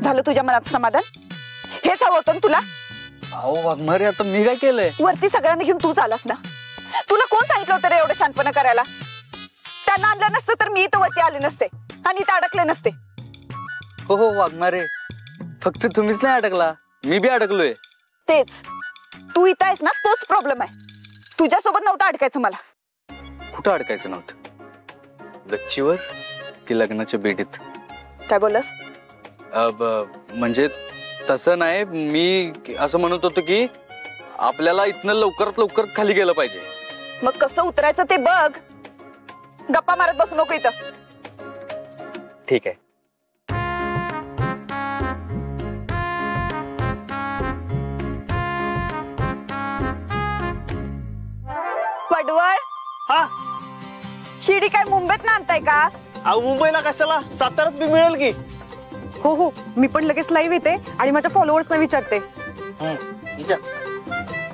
झालं तुझ्या मनात समाधान? हेच हवं होतं तुला? अहो वाघमारे, आता मी काय केलंय? वरती सगळ्यांना घेऊन तूच आलास ना. तुला कोण सांगितलं होतं रे एवढं शांतपणा करायला? त्यांना आणलं नसतं तर मी इथं वरती आले नसते आणि इथं अडकले नसते. हो हो वाघमारे, फक्त तुम्हीच नाही अडकला, मी बी अडकलोय. तेच, तू इथं आहेस ना, तोच प्रॉब्लेम आहे. तुझ्यासोबत नव्हतं अडकायचं मला. कुठं अडकायचं नव्हतं? गच्चीवर की लग्नाच्या बेडीत? काय बोलस? म्हणजे तसं नाही, मी असं म्हणत होतो की आपल्याला इथनं लवकरात लवकर खाली गेलं पाहिजे. मग कसं उतरायचं ते बघ, गप्पा मारत बसू नको इथं. ठीक आहे. पडवळ, हा शिडी काय मुंबईत ना आणताय का? अहो मुंबईला कशाला, साताऱ्यात बी मिळेल की. हो हो, मी पण लगेच लाईव्ह येते आणि माझ्या फॉलोअर्सना विचारते.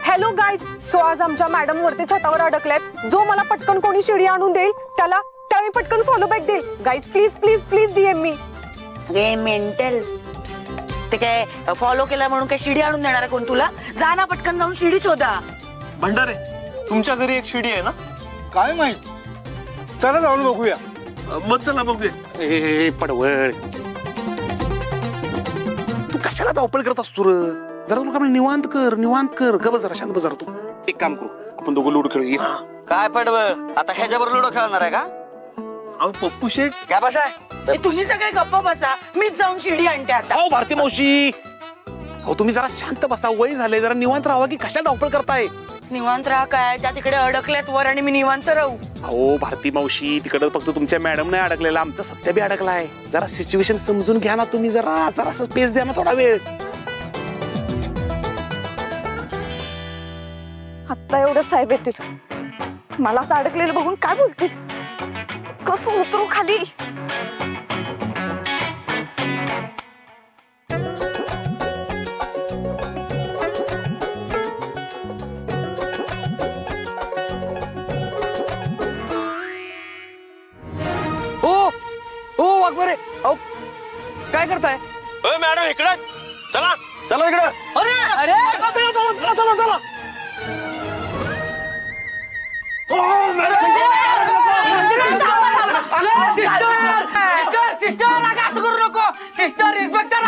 हॅलो गाईज, सो आज आमच्या मॅडम वरती छतावर अडकल्यात. जो मला पटकन कोणी शिडी आणून देईल त्याला मी पटकन फॉलो बॅक देईल. Guys please please please DM me. अरे मेंटल, ते काय फॉलो केला म्हणून काय शिडी आणून देणार कोण तुला? जा ना पटकन जाऊन शिडी शोधा. भंडारे, तुमच्या घरी एक शिडी आहे ना? काय माहित, चला जाऊन बघूया. मग चला बघूया. पडवळ, तू कशाला धावपळ करत असतो र? जरा तुला काय निवांत कर ग, बस जरा शांत बस जरा. तू एक काम करू, आपण दोघं लूडो खेळूया. काय पडवळ, आता ह्याच्यावर लुडो खेळणार आहे का? अहो पप्पू शेठ, काय बसा, तुझी सगळे गप्प बसा, मीच जाऊन शिडी आणते आता. अहो भारती मावशी, हो तुम्ही जरा शांत बसा, वय झाले, जरा निवांत राहा की कशाला धावपळ करताय? निवांत राहा काय, त्या तिकडे अडकल्यात वर आणि मी निवांत राहू? अहो भारती मावशी, तिकडे फक्त तुमच्या मॅडम नाही अडकलेला, आमचा सत्य बी अडकलाय. जरा सिच्युएशन समजून घ्या ना तुम्ही, जरा स्पेस द्या ना थोडा वेळ. आता एवढं साहेब येतील, मला असं अडकलेलं बघून काय बोलतील? कसं उतरू खाली? हो वाघमारे, अहो काय करताय? मॅडम इकडे चला, चला इकडे. अरे अरे चला. सिस्टर इन्स्पेक्टर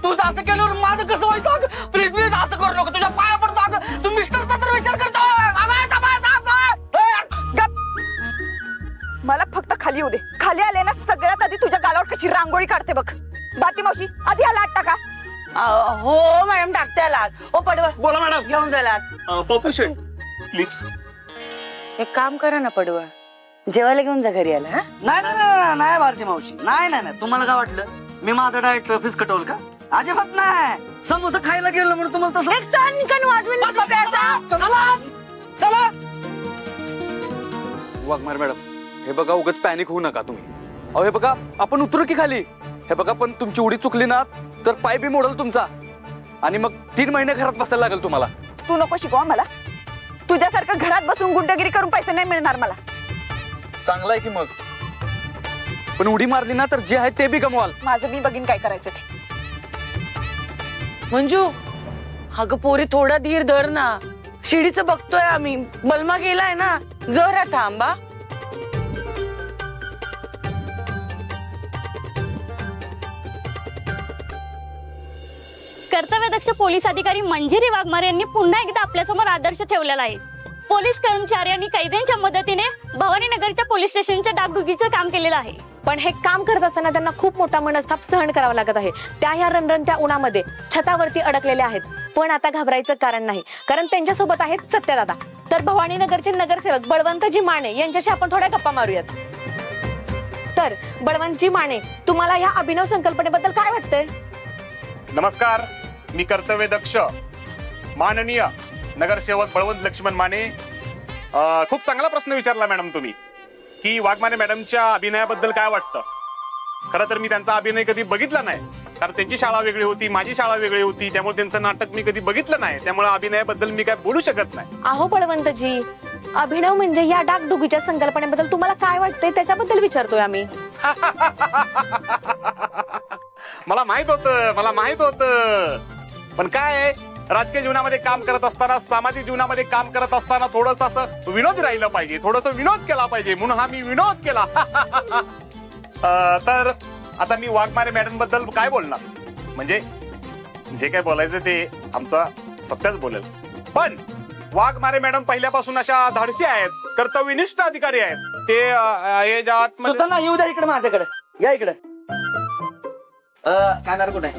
तू असं केल्यावर माझं कसं व्हायचं? प्लीज प्लीज असं करू नको, तुझ्या पाया पडतो. तू मिस्टरचा तर विचार करतो. मला फक्त खाली येऊ दे. खाली आले ना, सगळ्यात आधी तुझ्या गालावर कशी रांगोळी काढते बघ. बाती मावशी, आधी हा लाट टाका. हो मॅडम, टाकते लाट. हो पडवळ, बोला मॅडम. घेऊन जा लाट. पप्पू शेठ प्लीज. एक काम करा ना पडवळ, जेवायला घेऊन जा घरी आला. नाही भारती मावशी, नाही. तुम्हाला काय वाटलं मी माझा डाएट फिस कटवल का? अजिबात नाही. समोसा खायला गेलो म्हणून तुम्हाला तसं एक टन वाजवून चला. वाघमारे मॅडम, हे बघा, उगाच पॅनिक होऊ नका तुम्ही. अहो हे बघा, आपण उतरू की खाली? हे बघा, पण तुमची उडी चुकली ना तर पाय बी मोडल तुमचा, आणि मग 3 महिने घरात बसायला लागेल तुम्हाला. तू नको शिकवा मला. तुझ्यासारखं घरात बसून गुंडगिरी करून पैसे नाही मिळणार मला. चांगलं आहे की मग, पण उडी मारली ना तर जे आहे ते बी गमवाल. माझं मी बघीन काय करायचं ते. मंजू, अगं पोरी थोडा धीर धर ना. शिडीचं बघतोय आम्ही, बलमा गेलाय ना, जरा थांबा. कर्तव्यदक्ष पोलीस अधिकारी मंजिरी वाघमारे यांनी पुन्हा एकदा आपल्यासमोर आदर्श ठेवलेला आहे. पोलीस कर्मचारी आणि कैद्यांच्या मदतीने भवानीनगरच्या पोलीस स्टेशनच्या डागडुजीचं काम केलेलं आहे. पण हे काम करत असताना त्यांना खूप मोठा मनस्ताप सहन करावा लागत आहे. त्या ह्या रणरणत्या उन्हामध्ये छतावरती अडकलेले आहेत. पण आता घाबरायचं कारण नाही, कारण त्यांच्यासोबत आहेत सत्यदादा. तर भवानीनगरचे नगरसेवक बळवंतजी माने यांच्याशी आपण थोड्या गप्पा मारूयात. तर बळवंतजी माने, तुम्हाला या अभिनव संकल्पनेबद्दल काय वाटतंय? नमस्कार, मी कर्तव्यदक्ष माननीय नगरसेवक बळवंत लक्ष्मण माने. खूप चांगला प्रश्न विचारला मॅडम तुम्ही, की वाघमारे मॅडमच्या अभिनयाबद्दल काय वाटतं. खरं तर मी त्यांचा अभिनय कधी बघितला नाही, कारण त्यांची शाळा वेगळी होती, माझी शाळा वेगळी होती, त्यामुळे त्यांचं नाटक मी कधी बघितलं नाही. त्यामुळे अभिनयाबद्दल मी काय बोलू शकत नाही. अहो बळवंतजी, अभिनव म्हणजे या डागडुगीच्या संकल्पनेबद्दल तुम्हाला काय वाटतंय त्याच्याबद्दल विचारतोय आम्ही. माहित होतं पण काय आहे, राजकीय जीवनामध्ये काम करत असताना, सामाजिक जीवनामध्ये काम करत असताना थोडस असं विनोद राहिलं पाहिजे, थोडस विनोद केला पाहिजे, म्हणून हा मी विनोद केला. तर आता मी वाघमारे मॅडम बद्दल काय बोलणार, म्हणजे जे काय बोलायचं ते आमचा सत्याच बोलेल. पण वाघमारे मॅडम पहिल्यापासून अशा धाडसी आहेत, कर्तव्यनिष्ठ अधिकारी आहेत. ते स्वतःला येऊ द्या इकडे, माझ्याकडे या इकडे. काय कुठे?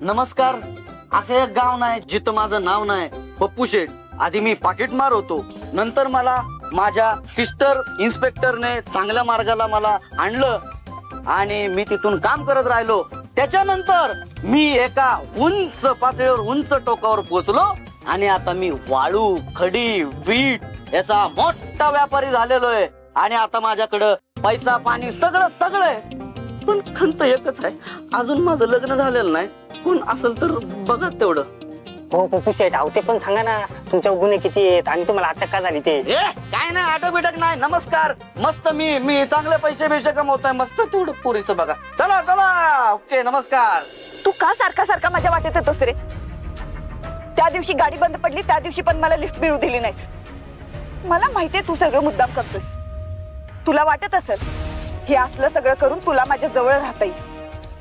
नमस्कार. असं एक गाव नाही जिथं माझं नाव नाही. पप्पू शेठ. आधी मी पाकिटमार होतो, नंतर मला माझ्या सिस्टर इन्स्पेक्टरने चांगल्या मार्गाला मला आणलं आणि मी तिथून काम करत राहिलो. त्याच्यानंतर मी एका उंच पातळीवर, उंच टोकावर पोहोचलो आणि आता मी वाळू, खडी, वीट याचा मोठा व्यापारी झालेलो आहे. आणि आता माझ्याकडं पैसा पाणी सगळं आहे. पण खंत एकच आहे, अजून माझं लग्न झालेलं नाही. कोण असेल तर बघा तेवढं. हो पप्पू शेठ, अहो ते पण सांगा ना, तुमच्यावर गुन्हे किती आहेत आणि तुम्हाला अटक का झाली ते? काय नाही, अटक बिटक नाही. नमस्कार. मस्त मी चांगले पैसे कमवतोय. मस्त तेवढं पुरीचं बघा. चला ओके, नमस्कार. तू का सारखा माझ्या वाटेत येतोस रे? त्या दिवशी गाडी बंद पडली, त्या दिवशी पण मला लिफ्ट मिळू दिली नाहीस. मला माहितीये तू सगळं मुद्दाम करतोस. तुला वाटत असेल हे असलं सगळं करून तुला माझ्या जवळ राहता येईल,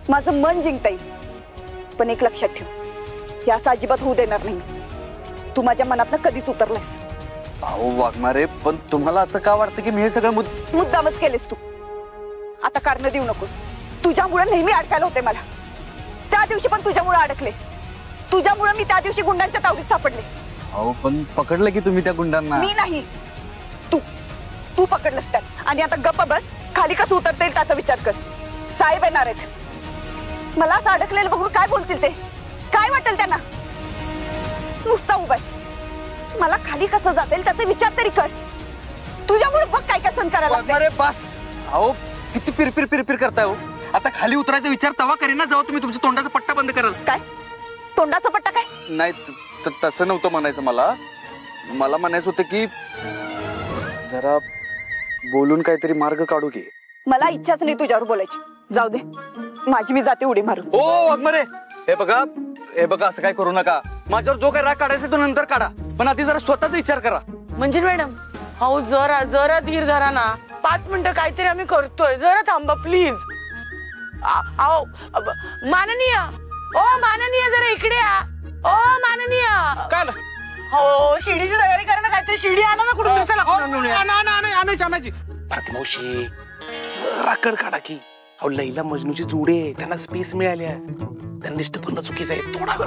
माझं मन जिंकता येईल. पण एक लक्षात ठेव, हे असं अजिबात होऊ देणार नाही. तू माझ्या मनातनं कधीच उतरलास. अहो वाघमारे, पण तुम्हाला असं का वाटतं की मी हे सगळं मुद्दामच केलेस तू. आता कारण देऊ नकोस. तुझ्यामुळे नेहमी अडकायला होते मला. त्या दिवशी पण तुझ्यामुळे अडकले. तुझ्यामुळे मी त्या दिवशी गुंडांच्या तावडीत सापडले. अहो पण पकडलं की तुम्ही त्या गुंडांना? मी नाही, तू पकडलंस त्यात. आणि आता गप्प बस. खाली कसं उतरता येईल त्याचा विचार कर. साहेब येणार आहेत. मला असं अडकलेलं बघून काय बोलतील ते? काय वाटेल त्यांना? नुसता उभा आहे. मला खाली कसं जाता येईल त्याचा विचार तरी कर. तुझ्यामुळे बघ काय सहन करायला लागतंय. बस. अहो किती पिरपिर करताय हो. आता खाली उतरायचा विचार तवा करीना जेव्हा तुम्ही तुमच्या तोंडाचा पट्टा बंद कराल. काय तोंडाचा पट्टा? काय नाही, तसं नव्हतं म्हणायचं. मला म्हणायचं होतं की जरा बोलून काहीतरी मार्ग काढू की. मला इच्छाच नाही तुझ्यावर बोलायची. जाऊ दे, माझी मी जाते उडी मारून. ओ वाघमारे, हे बघा असं काय करू नका. माझ्यावर जो काही राग काढायचा तो नंतर काढा, पण आधी जरा स्वतःचा विचार करा. म्हणजे मॅडम, हो जरा धीर धरा ना. 5 मिनिटं काहीतरी आम्ही करतोय. जरा थांबा प्लीज. माननीय, ओ माननीय, जरा इकडे या. ओ माननीय, काय हो शिडीची तयारी करा ना. काहीतरी शिडी आणा ना कुठून. आणायची मावशी, जरा कड काढा की. अहो लैला मजनूची जुडे, त्यांना स्पेस मिळाल्या. त्यांना डिस्टर्ब करणं चुकीचं आहे. थोडा वेळ.